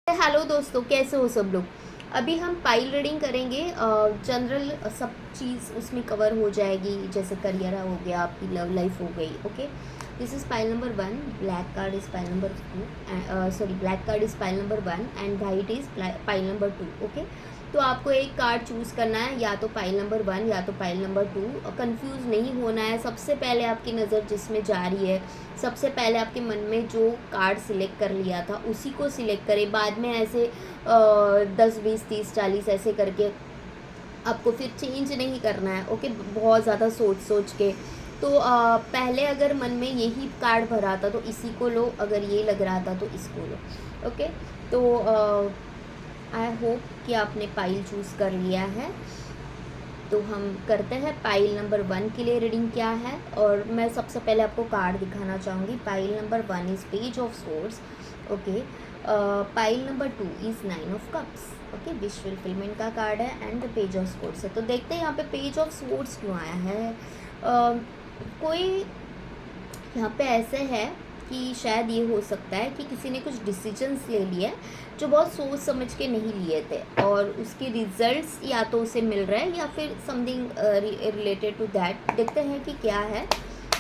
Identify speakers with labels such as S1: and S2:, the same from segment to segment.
S1: Hello दोस्तों, कैसे हो सब लोग। अभी हम पाइल रीडिंग करेंगे। जनरल सब चीज़ उसमें कवर हो जाएगी, जैसे करियर हो गया, आपकी लव लाइफ हो गई। Okay, this is pile number 1, black card is pile number 2, sorry black card is pile number 1 and white is pile number 2। Okay, तो आपको एक कार्ड चूज़ करना है, या तो पाइल नंबर 1 या तो पाइल नंबर 2। कंफ्यूज नहीं होना है। सबसे पहले आपकी नज़र जिसमें जा रही है, सबसे पहले आपके मन में जो कार्ड सिलेक्ट कर लिया था उसी को सिलेक्ट करें। बाद में ऐसे 10 20 30 40 ऐसे करके आपको फिर चेंज नहीं करना है। ओके, बहुत ज़्यादा सोच सोच के। तो पहले अगर मन में यही कार्ड भरा था तो इसी को लो, अगर ये लग रहा था तो इसको लो। ओके, तो आई होप कि आपने पाइल चूज़ कर लिया है। तो हम करते हैं पाइल नंबर 1 के लिए रीडिंग क्या है। और मैं सबसे पहले आपको कार्ड दिखाना चाहूँगी। Pile number 1 is page of swords. Okay, pile number 2 is 9 of cups. Okay, wish fulfilment का कार्ड है and the page of swords है। तो देखते हैं यहाँ पे पेज ऑफ सोर्ड्स क्यों आया है। कोई यहाँ पे ऐसे है कि शायद ये हो सकता है कि किसी ने कुछ डिसीजंस ले लिए जो बहुत सोच समझ के नहीं लिए थे, और उसके रिजल्ट्स या तो उसे मिल रहा है या फिर समथिंग रिलेटेड टू दैट। देखते हैं कि क्या है।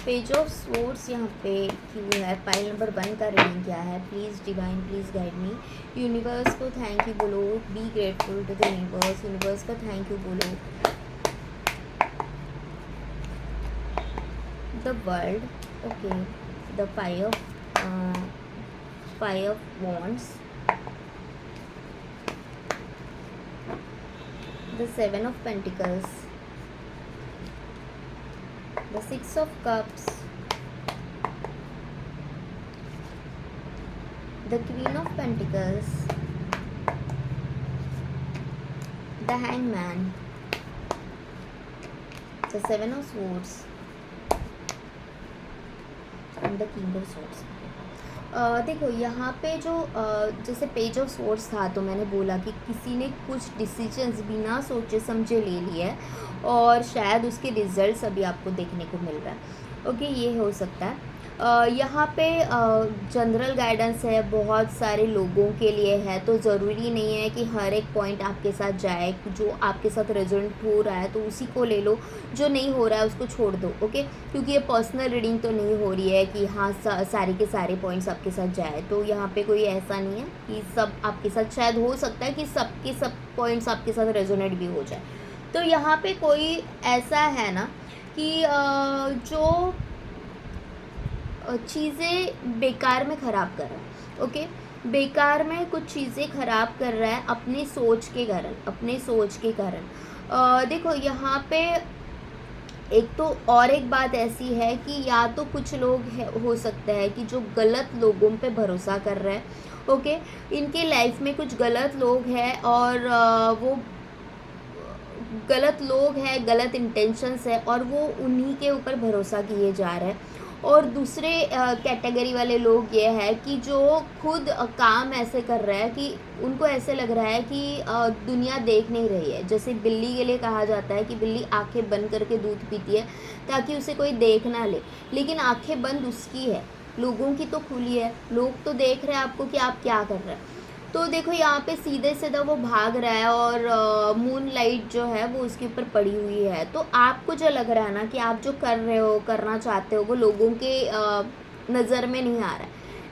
S1: पेज ऑफ सोर्स यहाँ पे क्यों है। पाइल नंबर 1 का रीडिंग क्या है। Please divine, please guide me. Universe को थैंक यू बोलो। Be grateful to the universe. Universe को थैंक यू बोलो। The world. Okay, the five of wands, the 7 of pentacles, the 6 of cups, the queen of pentacles, the hangman, the 7 of swords and the king of swords. देखो यहाँ पे जो जैसे page of swords था, तो मैंने बोला कि किसी ने कुछ डिसीजंस बिना सोचे समझे ले लिए हैं और शायद उसके रिजल्ट्स अभी आपको देखने को मिल रहा है। ओके, ये हो सकता है। यहाँ पे जनरल गाइडेंस है, बहुत सारे लोगों के लिए है, तो ज़रूरी नहीं है कि हर एक पॉइंट आपके साथ जाए। जो आपके साथ रेजोनेट हो रहा है तो उसी को ले लो, जो नहीं हो रहा है उसको छोड़ दो। ओके, क्योंकि ये पर्सनल रीडिंग तो नहीं हो रही है कि हाँ सारे के सारे पॉइंट्स आपके साथ जाए। तो यहाँ पे कोई ऐसा नहीं है कि सब आपके साथ, शायद हो सकता है कि सबके सब पॉइंट्स आपके साथ रेजोनेट भी हो जाए। तो यहाँ पे कोई ऐसा है ना कि जो चीज़ें बेकार में ख़राब कर रहा है। ओके, बेकार में कुछ चीज़ें ख़राब कर रहा है अपनी सोच के कारण, अपने सोच के कारण। देखो यहाँ पे एक तो और एक बात ऐसी है कि या तो कुछ लोग हो सकता है कि जो गलत लोगों पे भरोसा कर रहे हैं। ओके, इनके लाइफ में कुछ गलत लोग हैं और वो गलत लोग हैं, गलत इंटेंशंस है और वो उन्हीं के ऊपर भरोसा किए जा रहे हैं। और दूसरे कैटेगरी वाले लोग ये है कि जो खुद काम ऐसे कर रहा है कि उनको ऐसे लग रहा है कि दुनिया देख नहीं रही है। जैसे बिल्ली के लिए कहा जाता है कि बिल्ली आंखें बंद करके दूध पीती है ताकि उसे कोई देख ना ले, लेकिन आंखें बंद उसकी है, लोगों की तो खुली है। लोग तो देख रहे हैं आपको कि आप क्या कर रहे हैं। तो देखो यहाँ पे सीधे सीधा वो भाग रहा है और मून लाइट जो है वो उसके ऊपर पड़ी हुई है। तो आपको जो लग रहा है ना कि आप जो कर रहे हो, करना चाहते हो, वो लोगों के नज़र में नहीं आ रहा है,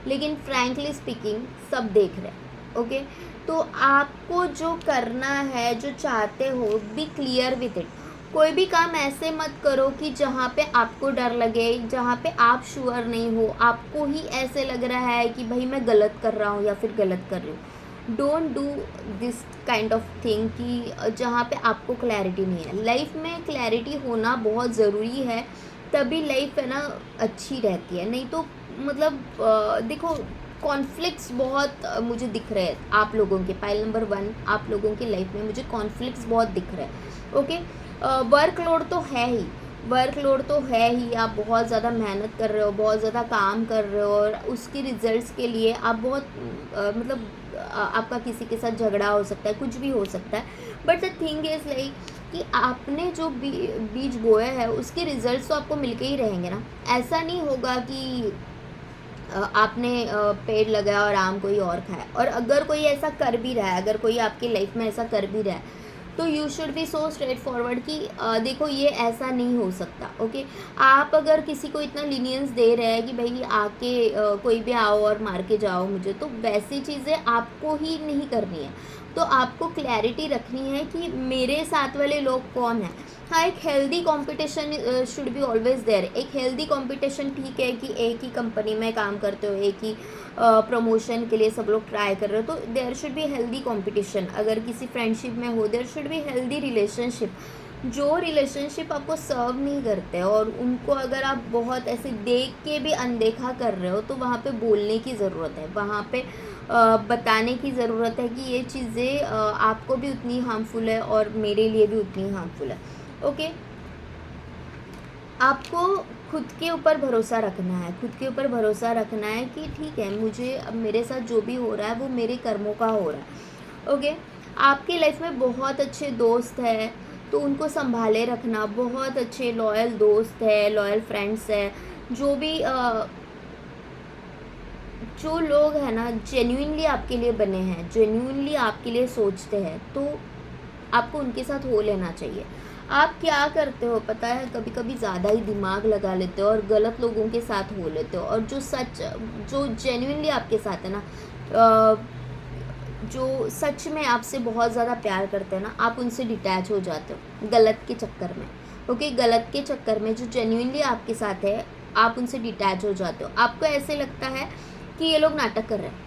S1: लेकिन फ्रैंकली स्पीकिंग सब देख रहे हैं। ओके, तो आपको जो करना है, जो चाहते हो, बी क्लियर विथ इट। कोई भी काम ऐसे मत करो कि जहाँ पे आपको डर लगे, जहाँ पे आप श्योर नहीं हो, आपको ही ऐसे लग रहा है कि भाई मैं गलत कर रहा हूँ या फिर गलत कर रही हूँ। Don't do this kind of thing कि जहाँ पे आपको क्लैरिटी नहीं है। लाइफ में क्लैरिटी होना बहुत ज़रूरी है, तभी लाइफ है ना अच्छी रहती है। नहीं तो मतलब देखो कॉन्फ्लिक्ट्स बहुत मुझे दिख रहे हैं आप लोगों के। पाइल नंबर 1 आप लोगों की लाइफ में मुझे कॉन्फ्लिक्ट्स बहुत दिख रहे हैं। ओके, वर्कलोड तो है ही, वर्कलोड तो है ही। आप बहुत ज़्यादा मेहनत कर रहे हो, बहुत ज़्यादा काम कर रहे हो और उसके रिजल्ट्स के लिए आप बहुत मतलब आपका किसी के साथ झगड़ा हो सकता है, कुछ भी हो सकता है। But the thing is like कि आपने जो बीज बोया है उसके रिजल्ट्स तो आपको मिलके ही रहेंगे ना। ऐसा नहीं होगा कि आपने पेड़ लगाया और आम कोई और खाया। और अगर कोई ऐसा कर भी रहा है, अगर कोई आपकी लाइफ में ऐसा कर भी रहा है, तो you should be so straight forward कि देखो ये ऐसा नहीं हो सकता। ओके, आप अगर किसी को इतना लीनियंस दे रहे हैं कि भाई आके कोई भी आओ और मार के जाओ मुझे, तो वैसी चीज़ें आपको ही नहीं करनी है। तो आपको क्लैरिटी रखनी है कि मेरे साथ वाले लोग कौन हैं। हाँ, एक healthy competition should be always there. एक हेल्दी कंपटीशन ठीक है कि एक ही कंपनी में काम करते हो, एक ही प्रमोशन के लिए सब लोग ट्राई कर रहे हो, तो there should be healthy competition. अगर किसी फ्रेंडशिप में हो, there should be healthy relationship. जो रिलेशनशिप आपको सर्व नहीं करते और उनको अगर आप बहुत ऐसे देख के भी अनदेखा कर रहे हो, तो वहाँ पे बोलने की ज़रूरत है, वहाँ पे बताने की ज़रूरत है कि ये चीज़ें आपको भी उतनी हार्मफुल है और मेरे लिए भी उतनी हार्मफुल है। ओके, आपको खुद के ऊपर भरोसा रखना है, खुद के ऊपर भरोसा रखना है कि ठीक है, मुझे अब मेरे साथ जो भी हो रहा है वो मेरे कर्मों का हो रहा है। ओके, आपकी लाइफ में बहुत अच्छे दोस्त हैं, तो उनको संभाले रखना। बहुत अच्छे लॉयल दोस्त है, लॉयल फ्रेंड्स है, जो भी जो लोग हैं ना जेन्युइनली आपके लिए बने हैं, जेन्युइनली आपके लिए सोचते हैं, तो आपको उनके साथ हो लेना चाहिए। आप क्या करते हो पता है, कभी कभी ज़्यादा ही दिमाग लगा लेते हो और गलत लोगों के साथ हो लेते हो। और जो जेन्युइनली आपके साथ है ना, जो सच में आपसे बहुत ज़्यादा प्यार करते हैं ना, आप उनसे डिटैच हो जाते हो गलत के चक्कर में। ओके, गलत के चक्कर में जो जेन्युइनली आपके साथ है, आप उनसे डिटैच हो जाते हो। आपको ऐसे लगता है कि ये लोग नाटक कर रहे हैं,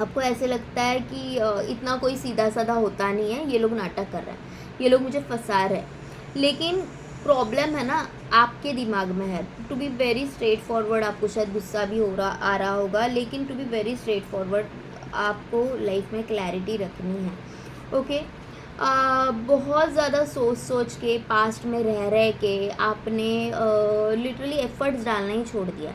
S1: आपको ऐसे लगता है कि इतना कोई सीधा साधा होता नहीं है, ये लोग नाटक कर रहे हैं, ये लोग मुझे फंसा रहे हैं। लेकिन प्रॉब्लम है ना आपके दिमाग में है। To be very straightforward, आपको शायद गुस्सा भी आ रहा होगा, लेकिन to be very straightforward आपको लाइफ में क्लैरिटी रखनी है। ओके, बहुत ज़्यादा सोच के पास्ट में रह के आपने लिटरली एफर्ट्स डालना ही छोड़ दिया।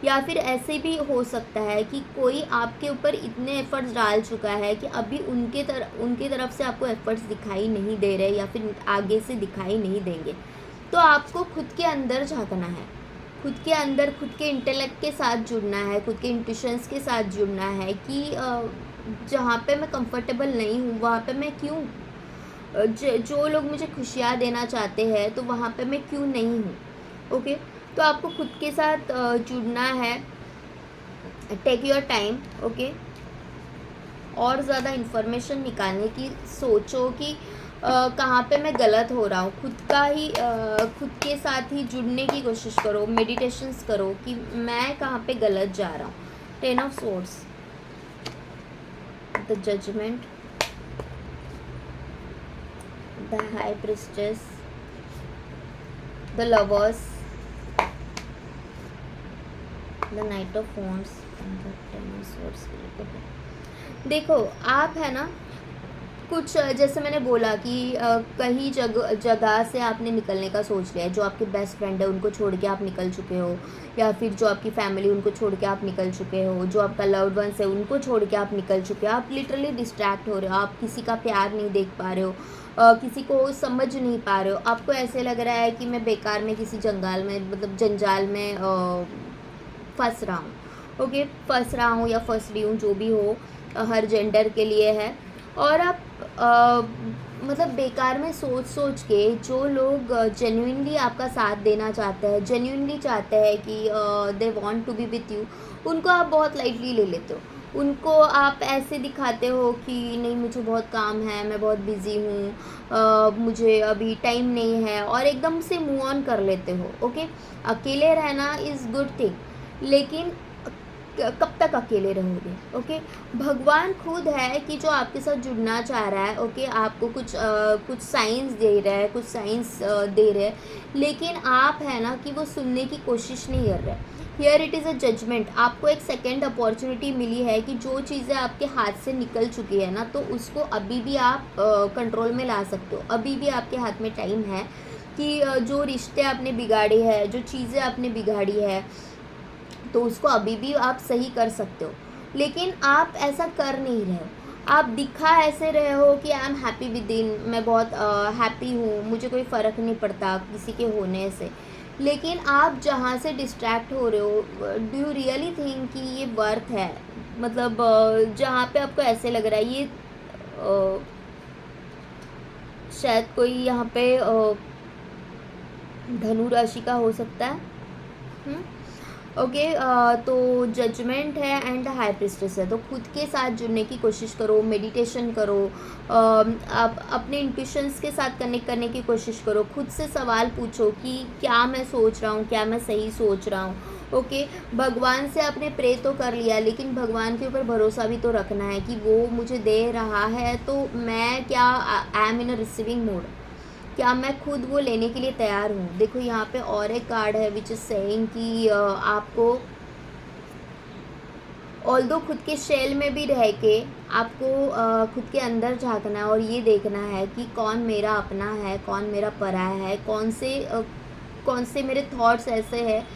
S1: या फिर ऐसे भी हो सकता है कि कोई आपके ऊपर इतने एफर्ट्स डाल चुका है कि अभी उनके तरफ से आपको एफर्ट्स दिखाई नहीं दे रहे, या फिर आगे से दिखाई नहीं देंगे। तो आपको खुद के अंदर झांकना है, खुद के अंदर, खुद के इंटेलेक्ट के साथ जुड़ना है, खुद के इंट्यूशंस के साथ जुड़ना है कि जहाँ पे मैं कंफर्टेबल नहीं हूँ वहाँ पे मैं क्यों, जो लोग मुझे खुशियाँ देना चाहते हैं तो वहाँ पे मैं क्यों नहीं हूँ। ओके, तो आपको खुद के साथ जुड़ना है। Take your time. ओके, और ज़्यादा इन्फॉर्मेशन निकालने की सोचो कि कहाँ पे मैं गलत हो रहा हूँ। खुद के साथ ही जुड़ने की कोशिश करो, मेडिटेशंस करो कि मैं कहाँ पे गलत जा रहा हूँ। 10 of swords, the judgement, the high priestess, the lovers, the knight of wands and the 10 of swords. देखो आप है ना, कुछ जैसे मैंने बोला कि कहीं जगह से आपने निकलने का सोच लिया है। जो आपके बेस्ट फ्रेंड है उनको छोड़ के आप निकल चुके हो, या फिर जो आपकी फैमिली उनको छोड़ के आप निकल चुके हो, जो आपका लव्ड वंस है उनको छोड़ के आप निकल चुके हो। आप लिटरली डिस्ट्रैक्ट हो रहे हो, आप किसी का प्यार नहीं देख पा रहे हो, किसी को समझ नहीं पा रहे हो। आपको ऐसे लग रहा है कि मैं बेकार में किसी जंजाल में, मतलब जंजाल में फंस रहा हूँ। ओके, फंस रहा हूँ या फंस रही हूँ, जो भी हो, हर जेंडर के लिए है। और आप मतलब बेकार में सोच के, जो लोग जेन्युइनली आपका साथ देना चाहते हैं, जेन्युइनली चाहते हैं कि they want to be with you, उनको आप बहुत लाइटली ले लेते हो। उनको आप ऐसे दिखाते हो कि नहीं मुझे बहुत काम है, मैं बहुत बिज़ी हूँ, मुझे अभी टाइम नहीं है, और एकदम से मूव ऑन कर लेते हो। ओके, अकेले रहना इज़ गुड थिंग, लेकिन कब तक अकेले रहोगे। ओके, भगवान खुद है कि जो आपके साथ जुड़ना चाह रहा है। ओके, आपको कुछ साइंस दे रहा है, कुछ साइंस दे रहे हैं, लेकिन आप है ना कि वो सुनने की कोशिश नहीं कर रहे। Here it is a judgement. आपको एक सेकेंड अपॉर्चुनिटी मिली है कि जो चीज़ें आपके हाथ से निकल चुकी है ना, तो उसको अभी भी आप कंट्रोल में ला सकते हो। अभी भी आपके हाथ में टाइम है कि जो रिश्ते आपने बिगाड़े हैं, जो चीज़ें आपने बिगाड़ी है, तो उसको अभी भी आप सही कर सकते हो। लेकिन आप ऐसा कर नहीं रहे हो। आप दिखा ऐसे रहे हो कि I am happy with in, मैं बहुत हैप्पी हूँ, मुझे कोई फ़र्क नहीं पड़ता किसी के होने से। लेकिन आप जहाँ से डिस्ट्रैक्ट हो रहे हो, डू यू रियली थिंक कि ये वर्थ है? मतलब जहाँ पे आपको ऐसे लग रहा है ये शायद कोई यहाँ पे धनु राशि का हो सकता है। ओके, तो जजमेंट है एंड हाई प्रिस्टेस है, तो खुद के साथ जुड़ने की कोशिश करो, मेडिटेशन करो, आप अपने इंट्यूशंस के साथ कनेक्ट करने की कोशिश करो, खुद से सवाल पूछो कि क्या मैं सोच रहा हूँ, क्या मैं सही सोच रहा हूँ। ओके, भगवान से आपने प्रे तो कर लिया, लेकिन भगवान के ऊपर भरोसा भी तो रखना है कि वो मुझे दे रहा है, तो मैं क्या I am in a receiving mode, क्या मैं खुद वो लेने के लिए तैयार हूँ। देखो यहाँ पे और एक कार्ड है विच इज़ सेइंग कि आपको ऑल्दो खुद के शेल में भी रह के आपको खुद के अंदर झांकना है और ये देखना है कि कौन मेरा अपना है, कौन मेरा पराया है, कौन से मेरे थॉट्स ऐसे हैं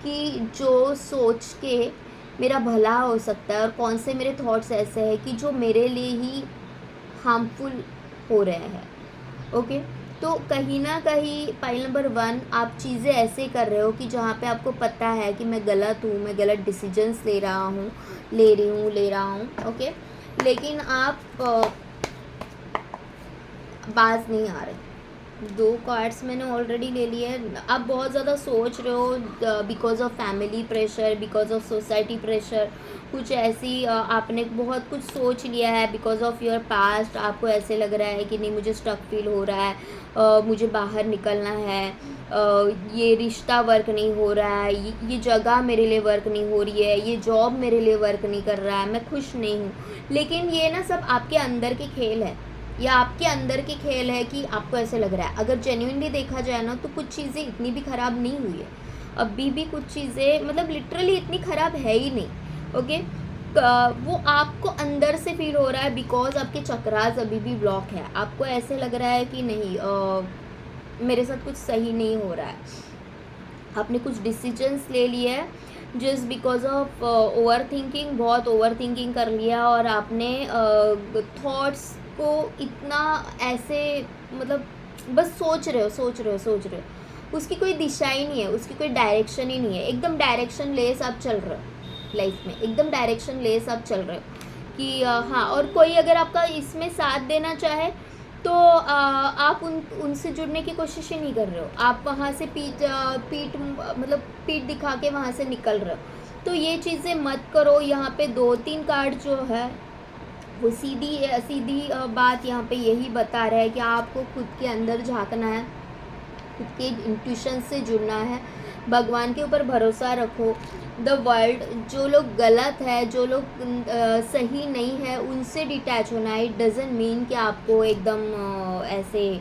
S1: कि जो सोच के मेरा भला हो सकता है, और कौन से मेरे थॉट्स ऐसे हैं कि जो मेरे लिए ही हार्मफुल हो रहे हैं। ओके, तो कहीं ना कहीं पाइल नंबर 1 आप चीज़ें ऐसे कर रहे हो कि जहाँ पे आपको पता है कि मैं गलत हूँ, मैं गलत डिसीजंस ले रहा हूँ। ओके, लेकिन आप बाज नहीं आ रहे। 2 कार्ड्स मैंने ऑलरेडी ले लिए हैं। आप बहुत ज़्यादा सोच रहे हो because of family pressure, because of society pressure, कुछ ऐसी आपने बहुत कुछ सोच लिया है बिकॉज ऑफ योर पास्ट। आपको ऐसे लग रहा है कि नहीं, मुझे स्टक फील हो रहा है, मुझे बाहर निकलना है, ये रिश्ता वर्क नहीं हो रहा है, ये जगह मेरे लिए वर्क नहीं हो रही है, ये जॉब मेरे लिए वर्क नहीं कर रहा है, मैं खुश नहीं हूँ। लेकिन ये ना सब आपके अंदर के खेल है, या आपके अंदर के खेल है कि आपको ऐसे लग रहा है। अगर जेन्युइनली देखा जाए ना, तो कुछ चीज़ें इतनी भी ख़राब नहीं हुई है, अभी भी कुछ चीज़ें मतलब लिटरली इतनी ख़राब है ही नहीं। ओके, वो आपको अंदर से फील हो रहा है बिकॉज आपके चक्रास अभी भी ब्लॉक है। आपको ऐसे लग रहा है कि नहीं, मेरे साथ कुछ सही नहीं हो रहा है। आपने कुछ डिसीजंस ले लिए हैं just because of over thinking, बहुत ओवर थिंकिंग कर लिया, और आपने थॉट्स को इतना ऐसे मतलब बस सोच रहे हो, उसकी कोई दिशा ही नहीं है, उसकी कोई डायरेक्शन ही नहीं है। एकदम डायरेक्शन लेस आप चल रहे हो लाइफ में, एकदम डायरेक्शन लेस आप चल रहे हो कि हाँ। और कोई अगर आपका इसमें साथ देना चाहे तो आप उनसे जुड़ने की कोशिश ही नहीं कर रहे हो, आप वहाँ से पीठ दिखा के वहाँ से निकल रहे हो। तो ये चीज़ें मत करो। यहाँ पे 2-3 कार्ड जो है वो सीधी बात यहाँ पे यही बता रहा है कि आपको खुद के अंदर झांकना है, खुद के इंट्यूशन से जुड़ना है, भगवान के ऊपर भरोसा रखो। द वर्ल्ड, जो लोग गलत है, जो लोग सही नहीं है, उनसे डिटैच होना है। इट डजेंट मीन कि आपको एकदम ऐसे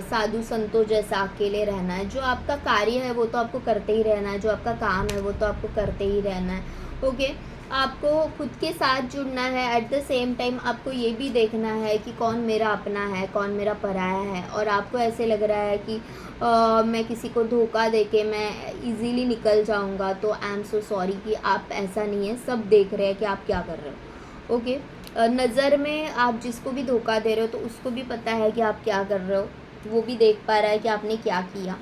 S1: साधु संतों जैसा अकेले रहना है। जो आपका कार्य है वो तो आपको करते ही रहना है, जो आपका काम है वो तो आपको करते ही रहना है। ओके, आपको खुद के साथ जुड़ना है। एट द सेम टाइम आपको ये भी देखना है कि कौन मेरा अपना है, कौन मेरा पराया है। और आपको ऐसे लग रहा है कि मैं किसी को धोखा देके मैं इजीली निकल जाऊंगा, तो आई एम सो सॉरी कि आप ऐसा नहीं है। सब देख रहे हैं कि आप क्या कर रहे हो। ओके, नज़र में आप जिसको भी धोखा दे रहे हो तो उसको भी पता है कि आप क्या कर रहे हो, वो भी देख पा रहा है कि आपने क्या किया।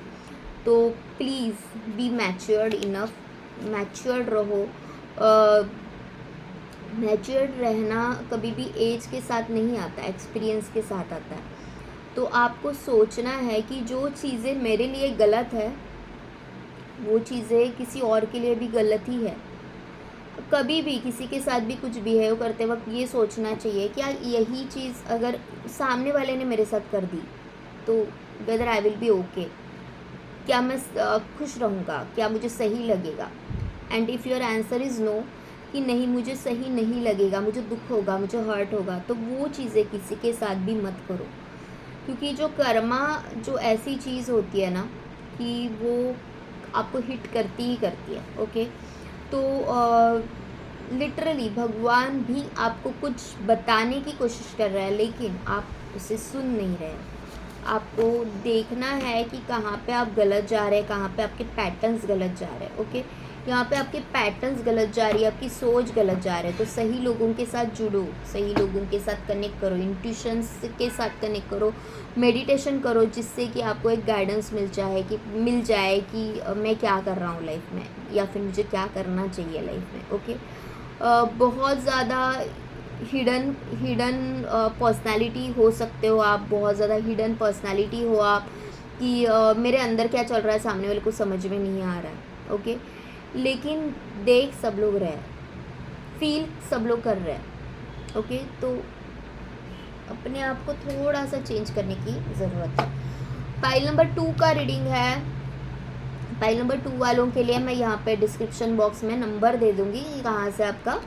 S1: तो please be matured enough, matured रहो। मैच्योर्ड रहना कभी भी एज के साथ नहीं आता, एक्सपीरियंस के साथ आता है। तो आपको सोचना है कि जो चीज़ें मेरे लिए गलत है वो चीज़ें किसी और के लिए भी गलत ही है। कभी भी किसी के साथ भी कुछ बिहेव करते वक्त ये सोचना चाहिए क्या यही चीज़ अगर सामने वाले ने मेरे साथ कर दी तो whether I will be okay, क्या मैं खुश रहूँगा, क्या मुझे सही लगेगा। And if your answer is no, कि नहीं मुझे सही नहीं लगेगा, मुझे दुख होगा, मुझे हर्ट होगा, तो वो चीज़ें किसी के साथ भी मत करो। क्योंकि जो कर्मा जो ऐसी चीज़ होती है ना कि वो आपको हिट करती ही करती है। ओके, तो लिटरली भगवान भी आपको कुछ बताने की कोशिश कर रहा है, लेकिन आप उसे सुन नहीं रहे। आपको देखना है कि कहाँ पे आप गलत जा रहे हैं, कहाँ पे आपके पैटर्न्स गलत जा रहे हैं। ओके, यहाँ पे आपके पैटर्न्स गलत जा रही है, आपकी सोच गलत जा रही है। तो सही लोगों के साथ जुड़ो, सही लोगों के साथ कनेक्ट करो, इंट्यूशंस के साथ कनेक्ट करो, मेडिटेशन करो, जिससे कि आपको एक गाइडेंस मिल जाए कि मैं क्या कर रहा हूँ लाइफ में, या फिर मुझे क्या करना चाहिए लाइफ में। ओके, बहुत ज़्यादा हिडन पर्सनालिटी हो सकते हो आप, बहुत ज़्यादा हिडन पर्सनालिटी हो आप कि मेरे अंदर क्या चल रहा है सामने वाले को समझ में नहीं आ रहा है। ओके, लेकिन देख सब लोग रहे, फील सब लोग कर रहे हैं। ओके, तो अपने आप को थोड़ा सा चेंज करने की ज़रूरत है। पाइल नंबर 2 का रीडिंग है। पाइल नंबर 2 वालों के लिए मैं यहाँ पे डिस्क्रिप्शन बॉक्स में नंबर दे दूँगी कहाँ से आपका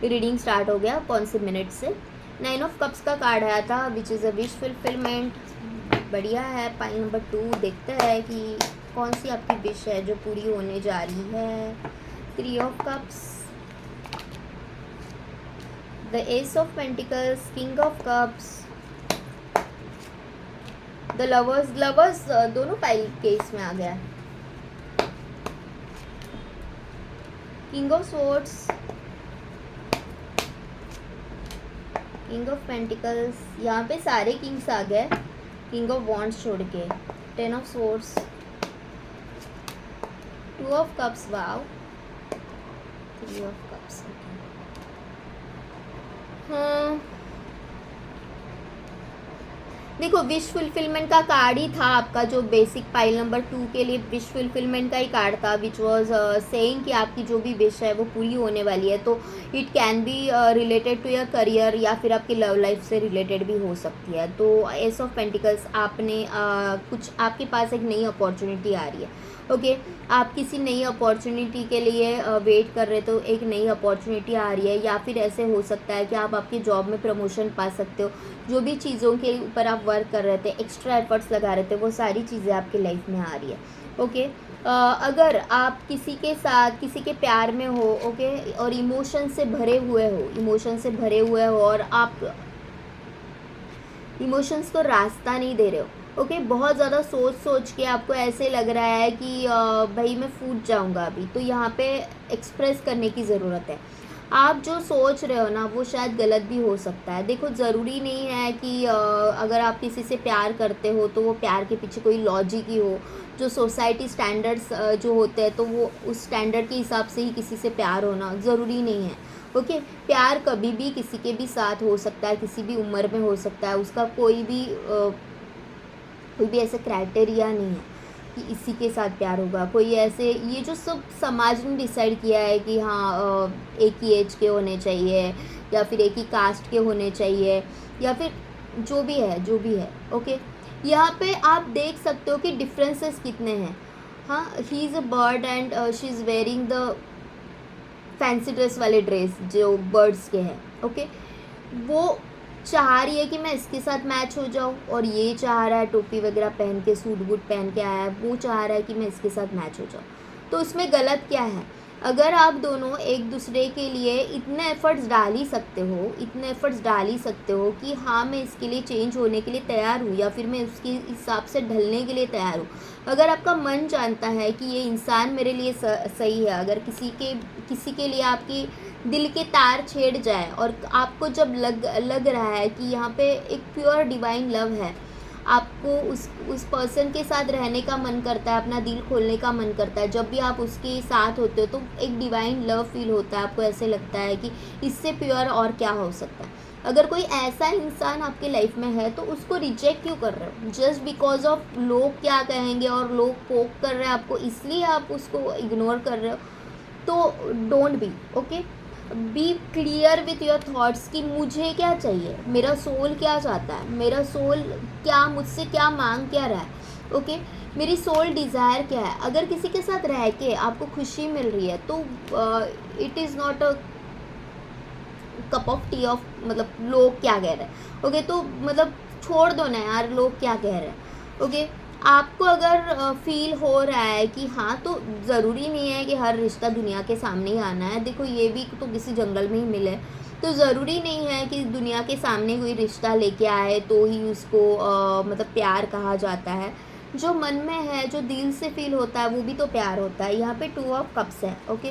S1: रीडिंग स्टार्ट हो गया, कौन से मिनट से। 9 ऑफ कप्स का कार्ड आया था, which is a wish fulfilment. बढ़िया है। पाइल नंबर 2 देखते हैं कि कौन सी आपकी विश है जो पूरी होने जा रही है। 3 of cups, the S of pentacles, king of cups, the lovers दोनों पाइल के इसमें आ गया। King of swords, king of pentacles, यहाँ पे सारे किंग्स आ गए किंग ऑफ वॉन्ड्स छोड़ के। 10 of swords, 2 of cups, wow, 3 of cups. हाँ, देखो विश फुलफिलमेंट का कार्ड ही था आपका, जो बेसिक पाइल नंबर 2 के लिए विश फुलफिलमेंट का ही कार्ड था, विच वॉज सेइंग कि आपकी जो भी विश है वो पूरी होने वाली है। तो it can be related to your career, या फिर आपकी लव लाइफ से रिलेटेड भी हो सकती है। तो एस ऑफ पेंटिकल्स, आपने कुछ आपके पास एक नई अपॉर्चुनिटी आ रही है। ओके, आप किसी नई अपॉर्चुनिटी के लिए वेट कर रहे, तो एक नई अपॉर्चुनिटी आ रही है। या फिर ऐसे हो सकता है कि आप आपकी जॉब में प्रमोशन पा सकते हो। जो भी चीज़ों के ऊपर आप वर्क कर रहे थे, एक्स्ट्रा एफर्ट्स लगा रहे थे, वो सारी चीज़ें आपकी लाइफ में आ रही है। ओके, अगर आप किसी के साथ किसी के प्यार में हो, ओके, और इमोशन से भरे हुए हो और आप इमोशंस को रास्ता नहीं दे रहे हो। ओके, बहुत ज़्यादा सोच के आपको ऐसे लग रहा है कि भाई मैं फूट जाऊंगा अभी, तो यहाँ पे एक्सप्रेस करने की ज़रूरत है। आप जो सोच रहे हो ना वो शायद गलत भी हो सकता है। देखो, ज़रूरी नहीं है कि अगर आप किसी से प्यार करते हो तो वो प्यार के पीछे कोई लॉजिक ही हो। जो सोसाइटी स्टैंडर्ड्स जो होते हैं, तो वो उस स्टैंडर्ड के हिसाब से ही किसी से प्यार होना ज़रूरी नहीं है। ओके, प्यार कभी भी किसी के भी साथ हो सकता है, किसी भी उम्र में हो सकता है। उसका कोई भी ऐसे क्राइटेरिया नहीं है कि इसी के साथ प्यार होगा। कोई ऐसे, ये जो सब समाज ने डिसाइड किया है कि हाँ एक ही एज के होने चाहिए, या फिर एक ही कास्ट के होने चाहिए, या फिर जो भी है। ओके, यहाँ पे आप देख सकते हो कि डिफरेंसेस कितने हैं। हाँ, he is a bird and she is wearing the fancy dress वाले ड्रेस जो बर्ड्स के हैं। ओके, वो चाह रही है कि मैं इसके साथ मैच हो जाऊँ, और ये चाह रहा है टोपी वगैरह पहन के, सूट बूट पहन के आया है, वो चाह रहा है कि मैं इसके साथ मैच हो जाऊँ। तो इसमें गलत क्या है? अगर आप दोनों एक दूसरे के लिए इतने एफ़र्ट्स डाल ही सकते हो कि हाँ मैं इसके लिए चेंज होने के लिए तैयार हूँ, या फिर मैं उसके हिसाब से ढलने के लिए तैयार हूँ। अगर आपका मन जानता है कि ये इंसान मेरे लिए सही है, अगर किसी के लिए आपकी दिल के तार छेड़ जाए, और आपको जब लग रहा है कि यहाँ पे एक प्योर डिवाइन लव है, आपको उस पर्सन के साथ रहने का मन करता है, अपना दिल खोलने का मन करता है। जब भी आप उसके साथ होते हो तो एक डिवाइन लव फील होता है, आपको ऐसे लगता है कि इससे प्योर और क्या हो सकता है। अगर कोई ऐसा इंसान आपके लाइफ में है तो उसको रिजेक्ट क्यों कर रहे हो? जस्ट बिकॉज ऑफ लोग क्या कहेंगे और लोग पोक कर रहे हैं आपको, इसलिए आप उसको इग्नोर कर रहे हो। तो don't be, okay, be clear with your thoughts कि मुझे क्या चाहिए, मेरा सोल क्या चाहता है, मेरा सोल क्या मुझसे क्या मांग क्या रहा है। ओके, मेरी सोल डिज़ायर क्या है। अगर किसी के साथ रह के आपको खुशी मिल रही है तो it is not a cup of T of, मतलब लोग क्या कह रहे हैं। ओके, तो मतलब छोड़ दो ना यार लोग क्या कह रहे हैं। ओके, आपको अगर फील हो रहा है कि हाँ, तो ज़रूरी नहीं है कि हर रिश्ता दुनिया के सामने ही आना है। देखो, ये भी तो किसी जंगल में ही मिले, तो ज़रूरी नहीं है कि दुनिया के सामने कोई रिश्ता लेके आए तो ही उसको मतलब प्यार कहा जाता है। जो मन में है, जो दिल से फील होता है, वो भी तो प्यार होता है। यहाँ पे 2 ऑफ कप्स है, ओके।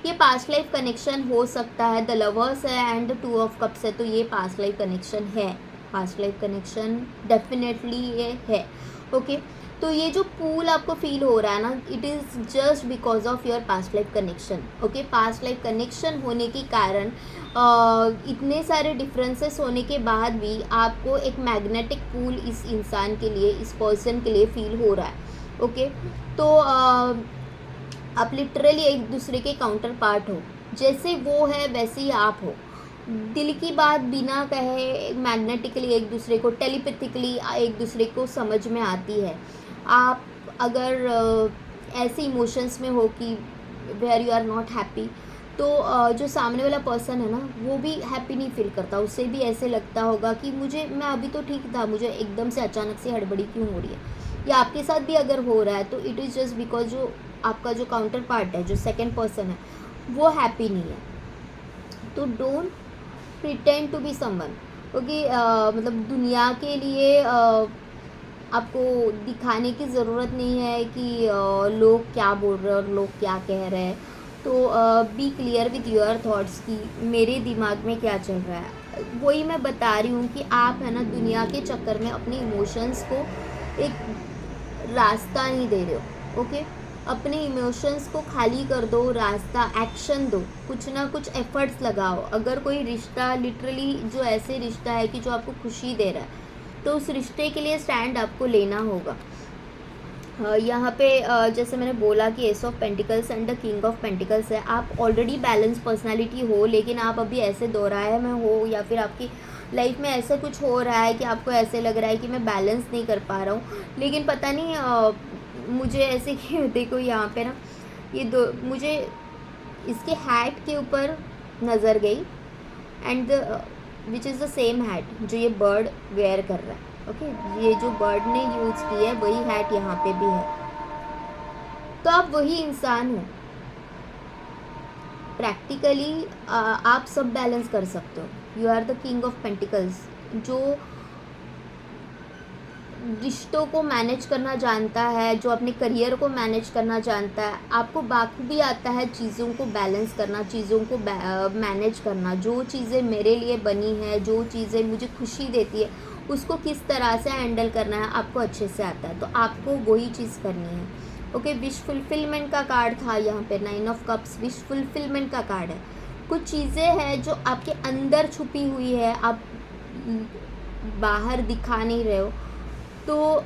S1: ये पास्ट लाइफ कनेक्शन हो सकता है, द लवर्स है एंड 2 ऑफ कप्स है, तो ये पास्ट लाइफ कनेक्शन है, पास्ट लाइफ कनेक्शन डेफिनेटली ये है, ओके। तो ये जो पूल आपको फील हो रहा है ना, it is just because of your past life connection, okay. Past life connection होने के कारण इतने सारे डिफरेंसेस होने के बाद भी आपको एक मैग्नेटिक पूल इस इंसान के लिए, इस पर्सन के लिए फील हो रहा है, ओके। तो आप लिटरली एक दूसरे के काउंटर पार्ट हो, जैसे वो है वैसे ही आप हो। दिल की बात बिना कहे मैग्नेटिकली एक दूसरे को, टेलीपैथिकली एक दूसरे को समझ में आती है। आप अगर ऐसे इमोशंस में हो कि where you are not happy, तो जो सामने वाला पर्सन है ना, वो भी हैप्पी नहीं फील करता, उससे भी ऐसे लगता होगा कि मैं अभी तो ठीक था, मुझे एकदम से अचानक से हड़बड़ी क्यों हो रही है। या आपके साथ भी अगर हो रहा है तो इट इज़ जस्ट बिकॉज जो आपका जो काउंटर पार्ट है, जो सेकेंड पर्सन है, वो हैप्पी नहीं है। तो don't pretend to be someone, okay. मतलब दुनिया के लिए आपको दिखाने की ज़रूरत नहीं है कि लोग क्या बोल रहे हैं और लोग क्या कह रहे हैं। तो be clear with your thoughts कि मेरे दिमाग में क्या चल रहा है। वही मैं बता रही हूँ कि आप है ना, दुनिया के चक्कर में अपने इमोशंस को एक रास्ता नहीं दे रहे हो, ओके। अपने इमोशंस को खाली कर दो, रास्ता, एक्शन दो, कुछ ना कुछ एफर्ट्स लगाओ। अगर कोई रिश्ता लिटरली जो ऐसे रिश्ता है कि जो आपको खुशी दे रहा है, तो उस रिश्ते के लिए स्टैंड आपको लेना होगा। यहाँ पे जैसे मैंने बोला कि S of pentacles and the king of pentacles है। आप ऑलरेडी बैलेंस पर्सनालिटी हो, लेकिन आप अभी ऐसे दोराहे में हो, या फिर आपकी लाइफ में ऐसा कुछ हो रहा है कि आपको ऐसे लग रहा है कि मैं बैलेंस नहीं कर पा रहा हूँ। लेकिन पता नहीं मुझे ऐसे कि देखो यहाँ पे ना, ये दो मुझे इसके हैट के ऊपर नज़र गई, and which is the same hat जो ये बर्ड वेयर कर रहा है, ओके। ये जो बर्ड ने यूज़ की है वही हैट यहाँ पे भी है। तो आप वही इंसान हो। प्रैक्टिकली आप सब बैलेंस कर सकते हो। You are the king of pentacles, जो रिश्तों को मैनेज करना जानता है, जो अपने करियर को मैनेज करना जानता है। आपको बाखूबी आता है चीज़ों को बैलेंस करना, चीज़ों को मैनेज करना। जो चीज़ें मेरे लिए बनी हैं, जो चीज़ें मुझे खुशी देती है, उसको किस तरह से हैंडल करना है आपको अच्छे से आता है। तो आपको वही चीज़ करनी है, ओके। विश फुलफिलमेंट का कार्ड था यहाँ पे, 9 ऑफ कप्स विश फुलफिलमेंट का कार्ड है। कुछ चीज़ें हैं जो आपके अंदर छुपी हुई है, आप बाहर दिखा नहीं रहे हो। तो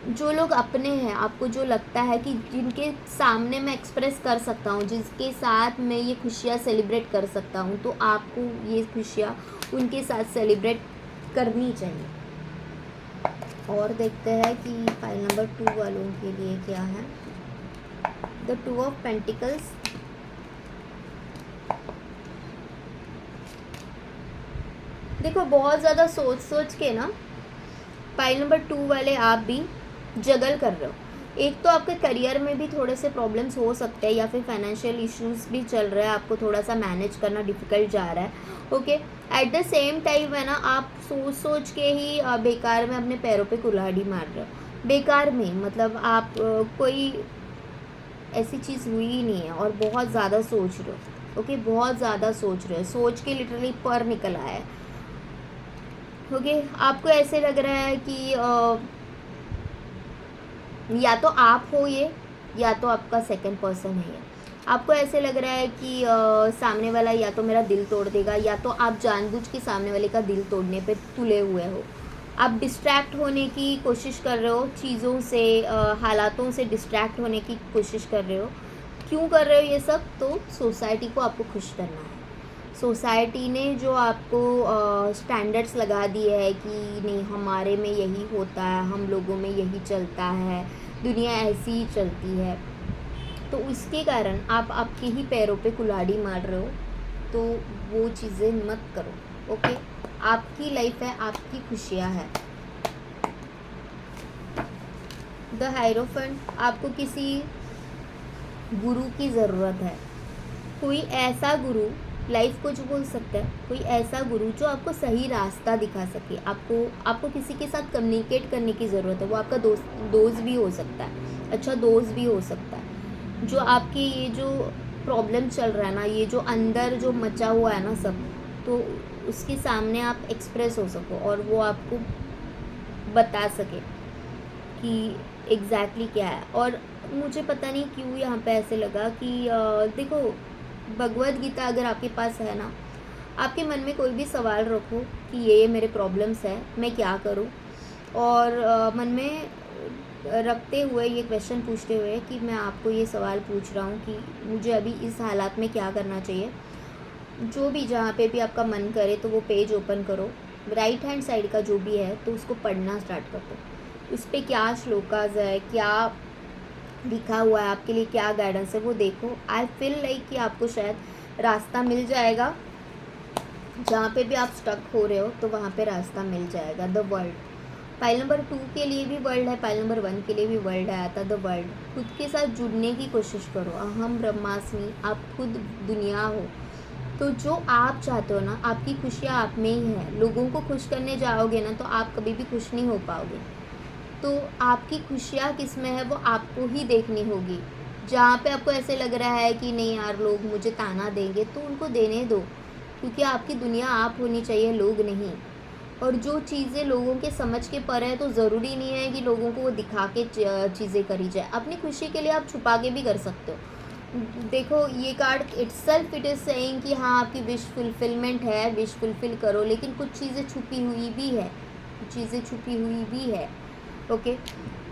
S1: जो लोग अपने हैं, आपको जो लगता है कि जिनके सामने मैं एक्सप्रेस कर सकता हूँ, जिसके साथ मैं ये खुशियाँ सेलिब्रेट कर सकता हूँ, तो आपको ये खुशियाँ उनके साथ सेलिब्रेट करनी चाहिए। और देखते हैं कि फाइल नंबर 2 वालों के लिए क्या है। द 2 ऑफ पेंटिकल्स, देखो बहुत ज़्यादा सोच के ना फाइल नंबर 2 वाले आप भी जगल कर रहे हो। एक तो आपके करियर में भी थोड़े से प्रॉब्लम्स हो सकते हैं, या फिर फाइनेंशियल इश्यूज भी चल रहे हैं, आपको थोड़ा सा मैनेज करना डिफ़िकल्ट जा रहा है, okay. At the same time है ना, आप सोच के ही बेकार में अपने पैरों पे कुल्हाड़ी मार रहे हो। बेकार में मतलब आप कोई ऐसी चीज़ हुई ही नहीं है, और बहुत ज़्यादा सोच रहे हो, ओके। बहुत ज़्यादा सोच रहे हो, सोच के लिटरली पर निकल आया है, ओके। आपको ऐसे लग रहा है कि या तो आप हो ये, या तो आपका सेकंड पर्सन है ये। आपको ऐसे लग रहा है कि सामने वाला या तो मेरा दिल तोड़ देगा, या तो आप जानबूझ के सामने वाले का दिल तोड़ने पे तुले हुए हो। आप डिस्ट्रैक्ट होने की कोशिश कर रहे हो, चीज़ों से, हालातों से डिस्ट्रैक्ट होने की कोशिश कर रहे हो। क्यों कर रहे हो ये सब? तो सोसाइटी को आपको खुश करना है। सोसाइटी ने जो आपको स्टैंडर्ड्स लगा दिए है कि नहीं, हमारे में यही होता है, हम लोगों में यही चलता है, दुनिया ऐसी ही चलती है, तो उसके कारण आप आपके ही पैरों पे कुल्हाड़ी मार रहे हो। तो वो चीज़ें मत करो, ओके। आपकी लाइफ है, आपकी खुशियाँ है। द हायरोफेंट, आपको किसी गुरु की ज़रूरत है। कोई ऐसा गुरु लाइफ कोच बोल सकते हैं, कोई ऐसा गुरु जो आपको सही रास्ता दिखा सके। आपको किसी के साथ कम्युनिकेट करने की ज़रूरत है। वो आपका दोस्त भी हो सकता है, अच्छा दोस्त भी हो सकता है, जो आपकी ये जो प्रॉब्लम चल रहा है ना, ये जो अंदर जो मचा हुआ है ना सब, तो उसके सामने आप एक्सप्रेस हो सको और वो आपको बता सके कि एग्जैक्टली क्या है। और मुझे पता नहीं क्यों यहाँ पे ऐसे लगा कि देखो, भगवद गीता अगर आपके पास है ना, आपके मन में कोई भी सवाल रखो कि ये मेरे प्रॉब्लम्स है, मैं क्या करूँ, और मन में रखते हुए ये क्वेश्चन पूछते हुए कि मैं आपको ये सवाल पूछ रहा हूँ कि मुझे अभी इस हालात में क्या करना चाहिए। जो भी जहाँ पे भी आपका मन करे तो वो पेज ओपन करो, राइट हैंड साइड का जो भी है तो उसको पढ़ना स्टार्ट कर दो। उस पर क्या श्लोकाज है, क्या लिखा हुआ है, आपके लिए क्या गाइडेंस है, वो देखो। आई फील लाइक कि आपको शायद रास्ता मिल जाएगा। जहाँ पे भी आप स्टक हो रहे हो तो वहाँ पे रास्ता मिल जाएगा। द वर्ल्ड, फाइल नंबर 2 के लिए भी वर्ल्ड है, फाइल नंबर 1 के लिए भी वर्ल्ड आया था। द वर्ल्ड, खुद के साथ जुड़ने की कोशिश करो। अहम ब्रह्मास्मि, आप खुद दुनिया हो। तो जो आप चाहते हो ना, आपकी खुशियाँ आप में ही है। लोगों को खुश करने जाओगे ना तो आप कभी भी खुश नहीं हो पाओगे। तो आपकी खुशियाँ किस में है वो आपको ही देखनी होगी। जहाँ पे आपको ऐसे लग रहा है कि नहीं यार लोग मुझे ताना देंगे, तो उनको देने दो, क्योंकि आपकी दुनिया आप होनी चाहिए, लोग नहीं। और जो चीज़ें लोगों के समझ के पर है तो ज़रूरी नहीं है कि लोगों को वो दिखा के चीज़ें करी जाए। अपनी खुशी के लिए आप छुपा के भी कर सकते हो। देखो ये card itself it is saying कि हाँ आपकी विश फुलफिलमेंट है, विश फुलफिल करो, लेकिन कुछ चीज़ें छुपी हुई भी है, कुछ चीज़ें छुपी हुई भी है। ओके,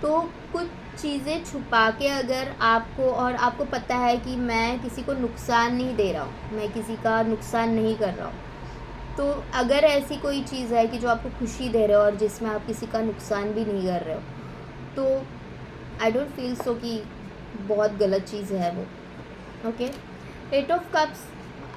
S1: तो कुछ चीज़ें छुपा के अगर आपको, और आपको पता है कि मैं किसी को नुकसान नहीं दे रहा हूँ, मैं किसी का नुकसान नहीं कर रहा हूँ, तो अगर ऐसी कोई चीज़ है कि जो आपको खुशी दे रहे हो और जिसमें आप किसी का नुकसान भी नहीं कर रहे हो, तो आई डोंट फील सो कि बहुत गलत चीज़ है वो। ओके, 8 ऑफ कप्स,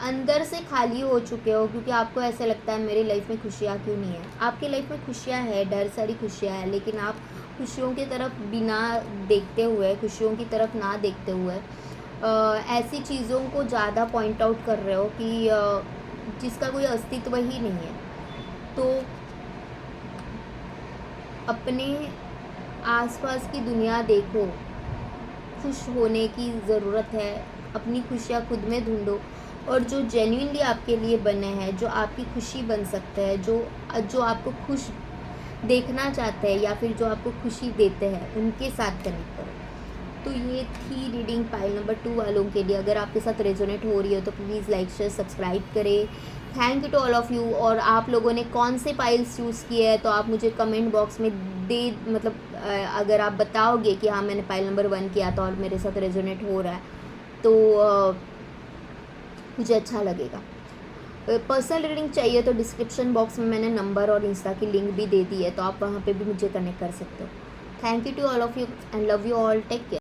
S1: अंदर से खाली हो चुके हो क्योंकि आपको ऐसा लगता है मेरी लाइफ में खुशियाँ क्यों नहीं है। आपकी लाइफ में खुशियाँ है, ढेर सारी खुशियाँ हैं, लेकिन आप खुशियों की तरफ बिना देखते हुए, खुशियों की तरफ ना देखते हुए ऐसी चीज़ों को ज़्यादा पॉइंट आउट कर रहे हो कि जिसका कोई अस्तित्व ही नहीं है। तो अपने आसपास की दुनिया देखो, खुश होने की ज़रूरत है, अपनी खुशियाँ खुद में ढूंढो, और जो जेन्युइनली आपके लिए बने हैं, जो आपकी खुशी बन सकते हैं, जो आपको खुश देखना चाहते हैं या फिर जो आपको खुशी देते हैं, उनके साथ कनेक्ट करो। तो ये थी रीडिंग पाइल नंबर 2 वालों के लिए। अगर आपके साथ रेजोनेट हो रही हो तो प्लीज़ लाइक शेयर सब्सक्राइब करें। Thank you to all of you. और आप लोगों ने कौन से पाइल्स यूज़ किए हैं तो आप मुझे कमेंट बॉक्स में अगर आप बताओगे कि हाँ मैंने पाइल नंबर 1 किया था और मेरे साथ रेजोनेट हो रहा है, तो मुझे अच्छा लगेगा। पर्सनल रीडिंग चाहिए तो डिस्क्रिप्शन बॉक्स में मैंने नंबर और इंस्टा की लिंक भी दे दी है, तो आप वहाँ पे भी मुझे कनेक्ट कर सकते हो। Thank you to all of you and love you all, take care.